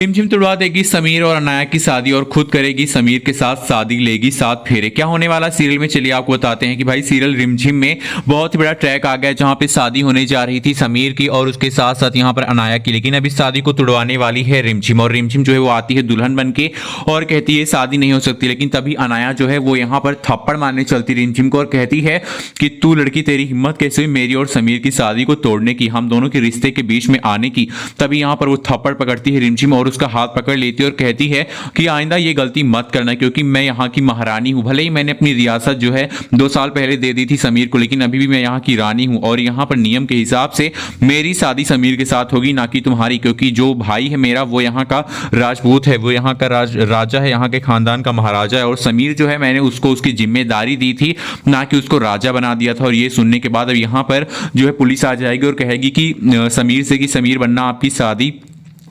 रिमझिम तुड़वा देगी समीर और अनाया की शादी और खुद करेगी समीर के साथ शादी, लेगी 7 फेरे। क्या होने वाला सीरियल में, चलिए आपको बताते हैं कि भाई सीरियल रिमझिम में बहुत ही बड़ा ट्रैक आ गया जहां पे शादी होने जा रही थी समीर की और उसके साथ साथ यहां पर अनाया की, लेकिन अभी शादी को तुड़वाने वाली है रिमझिम। और रिमझिम जो है वो आती है दुल्हन बन के और कहती है शादी नहीं हो सकती, लेकिन तभी अनाया जो है वो यहाँ पर थप्पड़ मारने चलती रिमझिम को और कहती है कि तू लड़की, तेरी हिम्मत कैसे हुई मेरी और समीर की शादी को तोड़ने की, हम दोनों के रिश्ते के बीच में आने की। तभी यहाँ पर वो थप्पड़ पकड़ती है रिमझिम और उसका हाथ पकड़ लेती है और कहती है कि आइंदा ये गलती मत करना, क्योंकि मैं यहाँ की महारानी हूँ। भले ही मैंने अपनी रियासत जो है 2 साल पहले दे दी थी समीर को, लेकिन अभी भी मैं यहाँ की रानी हूँ और यहाँ पर नियम के हिसाब से मेरी शादी समीर के साथ होगी, ना कि तुम्हारी, क्योंकि जो भाई है मेरा वो यहाँ का राजपूत है, वो यहाँ का राजा है, यहाँ के खानदान का महाराजा है। और समीर जो है मैंने उसको उसकी जिम्मेदारी दी थी, ना कि उसको राजा बना दिया था। और ये सुनने के बाद अब यहाँ पर जो है पुलिस आ जाएगी और कहेगी कि समीर से कि समीर बनना आपकी शादी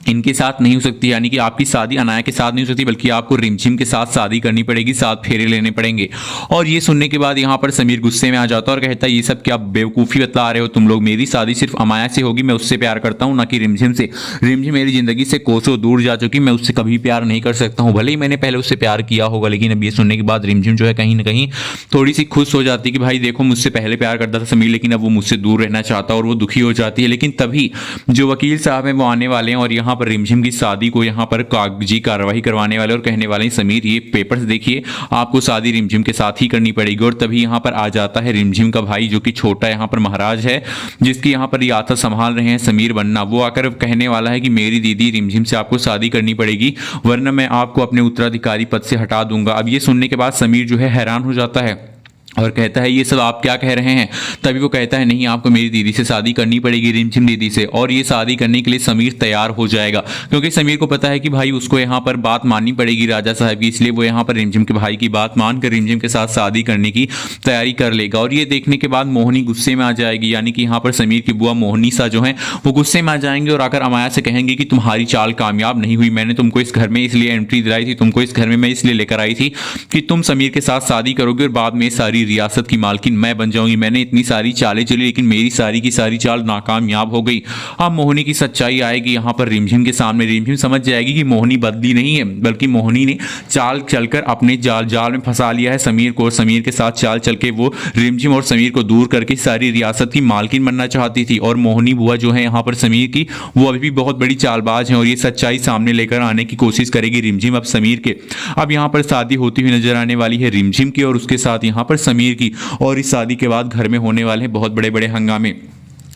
इनके साथ नहीं हो सकती, यानी कि आपकी शादी अनाया के साथ नहीं हो सकती, बल्कि आपको रिमझिम के साथ शादी करनी पड़ेगी, 7 फेरे लेने पड़ेंगे। और ये सुनने के बाद यहाँ पर समीर गुस्से में आ जाता है और कहता है ये सब क्या बेवकूफ़ी बतला रहे हो तुम लोग, मेरी शादी सिर्फ अमाया से होगी, मैं उससे प्यार करता हूँ, ना कि रिमझिम से। रिमझिम मेरी जिंदगी से कोसों दूर जा चुकी, मैं उससे कभी प्यार नहीं कर सकता हूँ, भले ही मैंने पहले उससे प्यार किया होगा। लेकिन अब ये सुनने के बाद रिमझिम जो है कहीं ना कहीं थोड़ी सी खुश हो जाती है कि भाई देखो, मुझसे पहले प्यार करता था समीर, लेकिन अब वो मुझसे दूर रहना चाहता है और वो दुखी हो जाती है। लेकिन तभी जो वकील साहब हैं वो आने वाले हैं और यहाँ पर रिमझिम की शादी को यहाँ पर कागजी कार्रवाई करवाने वाले और कहने वाले हैं समीर ये पेपर्स देखिए, आपको शादी रिमझिम के साथ ही करनी पड़ेगी। और तभी यहाँ पर आ जाता है रिमझिम का भाई, जो कि छोटा यहाँ पर महाराज है, जिसकी यहाँ पर रियासत संभाल रहे हैं समीर बनना। वो आकर कहने वाला है कि मेरी दीदी रिमझिम से आपको शादी करनी पड़ेगी, वरना मैं आपको अपने उत्तराधिकारी पद से हटा दूंगा। अब ये सुनने के बाद समीर जो है हैरान हो जाता है और कहता है ये सब आप क्या कह रहे हैं। तभी वो कहता है नहीं, आपको मेरी दीदी से शादी करनी पड़ेगी, रिमझिम दीदी से। और ये शादी करने के लिए समीर तैयार हो जाएगा, क्योंकि समीर को पता है कि भाई उसको यहाँ पर बात माननी पड़ेगी राजा साहब की, इसलिए वो यहाँ पर रिमझिम के भाई की बात मानकर रिमझिम के साथ शादी करने की तैयारी कर लेगा। और ये देखने के बाद मोहिनी गुस्से में आ जाएगी, यानी कि यहाँ पर समीर की बुआ मोहिनी सा जो है वो गुस्से में आ जाएंगे और आकर अमाया से कहेंगे कि तुम्हारी चाल कामयाब नहीं हुई, मैंने तुमको इस घर में इसलिए एंट्री दिलाई थी, तुमको इस घर में मैं इसलिए लेकर आई थी कि तुम समीर के साथ शादी करोगे और बाद में सारी रियासत की मालकिन मैं बन जाऊंगी। मैंने इतनी सारी चालें चली, लेकिन मेरी सारी की सारी चाल नाकामयाब हो गई। अब मोहिनी की सच्चाई आएगी यहाँ पर रिमझिम के सामने। रिमझिम समझ जाएगी कि मोहिनी बदली नहीं है, बल्कि मोहिनी ने चाल चलकर अपने जाल में फंसा लिया है समीर को। समीर के साथ चाल चल के वो रिमझिम और समीर को दूर करके सारी रियासत की मालकिन बनना चाहती थी। और मोहिनी बुआ जो है यहाँ पर समीर की, वो अभी भी बहुत बड़ी चालबाज है और ये सच्चाई सामने लेकर आने की कोशिश करेगी रिमझिम अब समीर के। अब यहाँ पर शादी होती हुई नजर आने वाली है रिमझिम की और उसके साथ यहाँ पर समीर की। और इस शादी के बाद घर में होने वाले हैं बहुत बड़े बड़े हंगामे।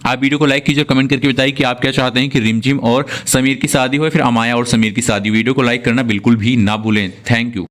आप वीडियो को लाइक कीजिए और कमेंट करके बताइए कि आप क्या चाहते हैं कि रिमझिम और समीर की शादी हो या फिर अमाया और समीर की शादी। वीडियो को लाइक करना बिल्कुल भी ना भूलें। Thank you.